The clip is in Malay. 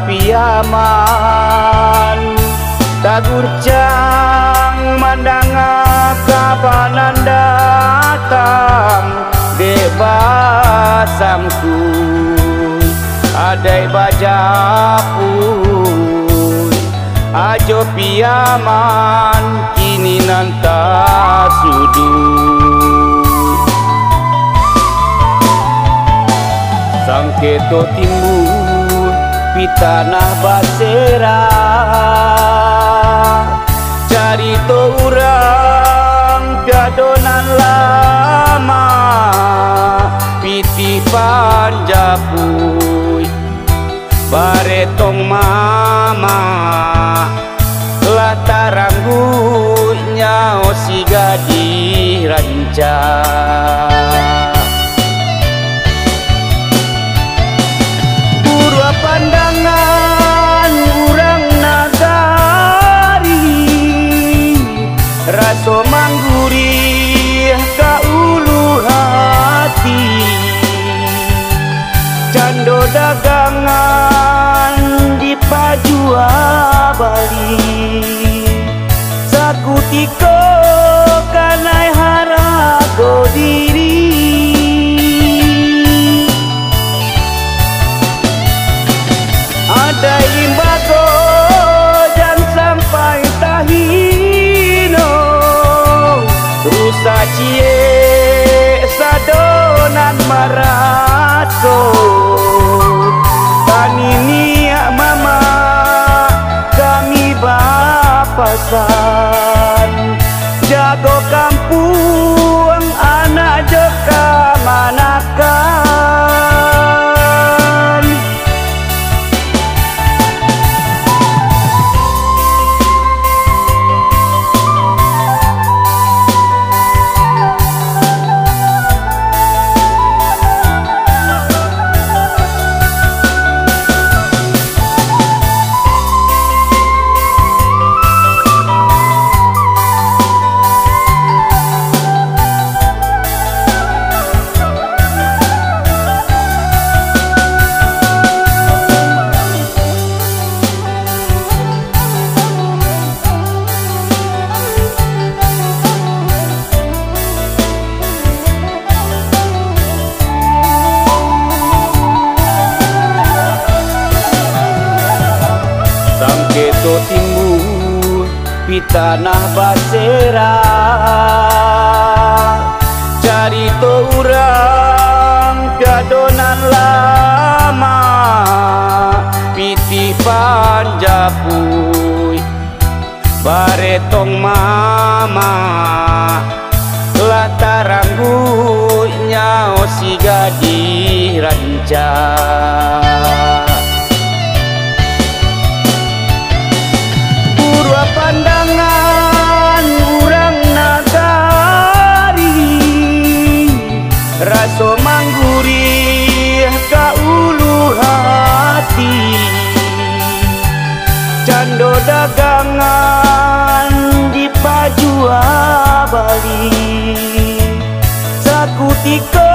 piaman tagurcang mandanga kapanan datang bebas sangkui adai bajapun ajo piaman kini nanta sudut sangketo timbul pitanah basera carito urang piadonan lama piti panjapui baretong mama lataranggunya si gadis ranca purwa pandangan urang nagari raso mangguri ka ulu hati cando dagangan di Pajua Bali sakutiko kanai harago diri ada imbago dan sampai tahino rusa cie sadonan maraso tanini mama kami bapasan jago kampung anak joka manakan sangketo timbul pitanah basera carito urang piadonan lama piti panjapui baretong mama lataranggunya si gadis ranca pandangan urang nagari raso mangguri ka ulu hati cando dagangan di Pajua Bali sakutiko